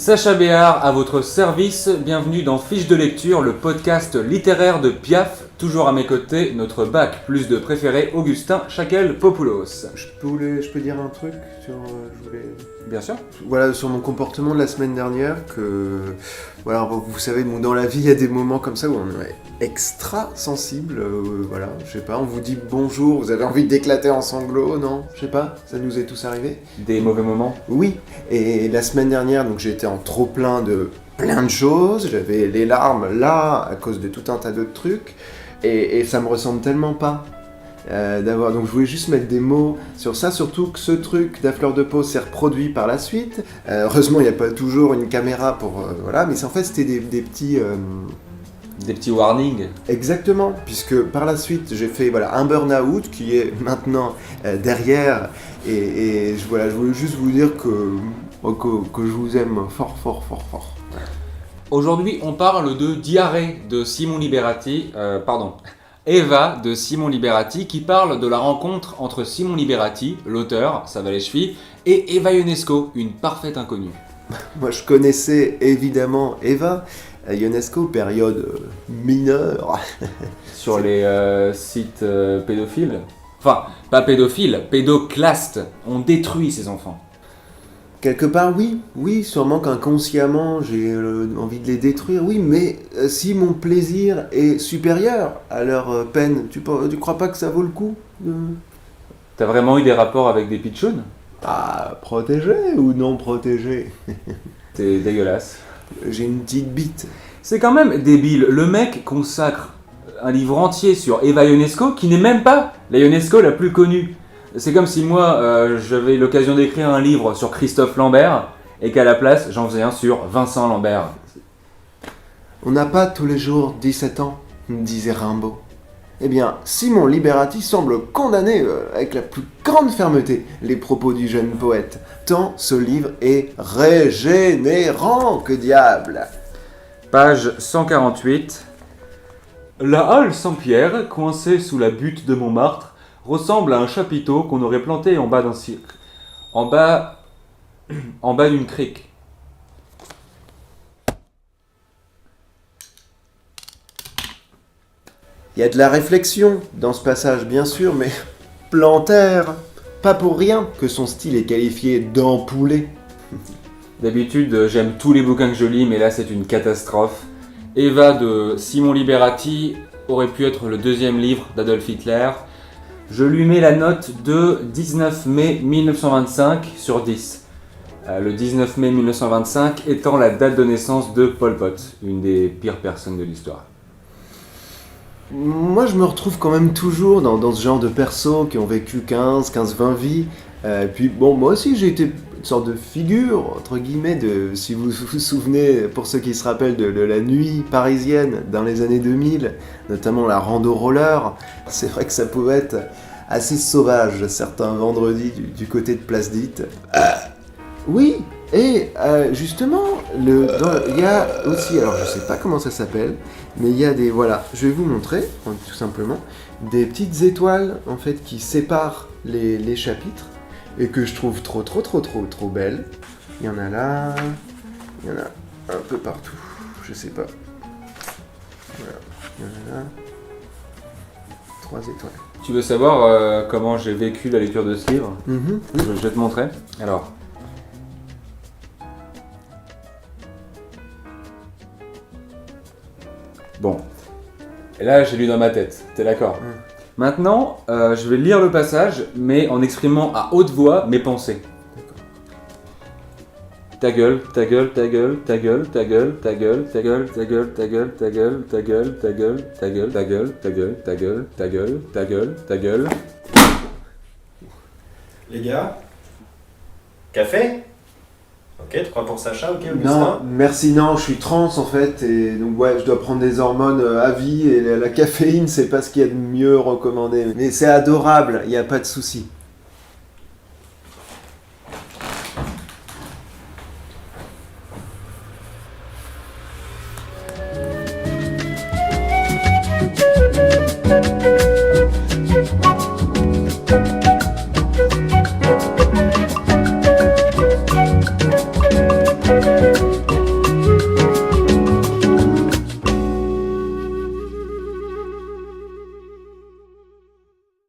Sacha Béard à votre service, bienvenue dans Fiche de lecture, le podcast littéraire de Piaf. Toujours à mes côtés, notre bac plus de préféré, Augustin Chakel-Popoulos. Je peux dire un truc sur, Bien sûr. Voilà, sur mon comportement de la semaine dernière, que voilà, vous savez, dans la vie, il y a des moments comme ça où on est extra sensible, voilà, je sais pas, on vous dit bonjour, vous avez envie d'éclater en sanglots, non? Je sais pas, ça nous est tous arrivé. Des mauvais moments? Oui, et la semaine dernière, donc j'étais en trop plein de choses, j'avais les larmes là, à cause de tout un tas d'autres trucs, et ça me ressemble tellement pas. Donc je voulais juste mettre des mots sur ça, surtout que ce truc d'À fleur de peau s'est reproduit par la suite. Heureusement il n'y a pas toujours une caméra pour... voilà, mais en fait c'était des petits... Des petits warnings. Exactement, puisque par la suite j'ai fait un burn-out qui est maintenant derrière, et je voulais juste vous dire que je vous aime fort. Aujourd'hui on parle de Diarrhée de Simon Liberati, Eva de Simon Liberati, qui parle de la rencontre entre Simon Liberati, l'auteur, ça va les chevilles, et Eva Ionesco, une parfaite inconnue. Moi je connaissais évidemment Eva Ionesco, période mineure. Sur les sites pédophiles. Enfin, pas pédophiles, pédoclastes. On détruit ces enfants. Quelque part, oui, sûrement qu'inconsciemment j'ai envie de les détruire, oui, mais si mon plaisir est supérieur à leur peine, tu crois pas que ça vaut le coup T'as vraiment eu des rapports avec des pitchounes? Ah, protégé ou non protégé? T'es dégueulasse. J'ai une petite bite. C'est quand même débile, le mec consacre un livre entier sur Eva Ionesco, qui n'est même pas la Ionesco la plus connue. C'est comme si moi, j'avais l'occasion d'écrire un livre sur Christophe Lambert, et qu'à la place, j'en faisais un sur Vincent Lambert. On n'a pas tous les jours 17 ans, disait Rimbaud. Eh bien, Simon Liberati semble condamner avec la plus grande fermeté les propos du jeune poète, tant ce livre est régénérant, que diable! Page 148. La halle Saint-Pierre, coincée sous la butte de Montmartre, ressemble à un chapiteau qu'on aurait planté en bas d'un cirque. En bas d'une crique. Il y a de la réflexion dans ce passage, bien sûr, mais plantaire. Pas pour rien que son style est qualifié d'ampoulé. D'habitude, j'aime tous les bouquins que je lis, mais là c'est une catastrophe. Eva de Simon Liberati aurait pu être le deuxième livre d'Adolf Hitler. Je lui mets la note de 19 mai 1925 sur 10. Le 19 mai 1925 étant la date de naissance de Pol Pot, une des pires personnes de l'histoire. Moi, je me retrouve quand même toujours dans ce genre de persos qui ont vécu 15-20 vies. Puis bon, moi aussi j'ai été une sorte de figure, entre guillemets, si vous vous souvenez, pour ceux qui se rappellent, de la nuit parisienne dans les années 2000, notamment la rando roller. C'est vrai que ça pouvait être assez sauvage certains vendredis du côté de Place Dite. Oui, et justement, il y a aussi, alors je sais pas comment ça s'appelle, mais il y a des, je vais vous montrer, tout simplement, des petites étoiles en fait qui séparent les chapitres, et que je trouve trop belles. Il y en a là, il y en a un peu partout, je sais pas. Voilà, il y en a là, 3 étoiles. Tu veux savoir comment j'ai vécu la lecture de ce livre? Mm-hmm. Je vais te montrer. Alors. Bon. Et là, j'ai lu dans ma tête. T'es d'accord? Maintenant, je vais lire le passage, mais en exprimant à haute voix mes pensées. Ta gueule, ta gueule, ta gueule, ta gueule, ta gueule, ta gueule, ta gueule, ta gueule, ta gueule, ta gueule, ta gueule, ta gueule, ta gueule, ta gueule, ta gueule, ta gueule, ta gueule, ta gueule, ta gueule. Les gars, café? Ok, 3 pour Sacha, ok, Augustin? Non, merci, non, je suis trans en fait, et donc je dois prendre des hormones à vie, et la caféine, c'est pas ce qu'il y a de mieux recommandé. Mais c'est adorable, il n'y a pas de souci.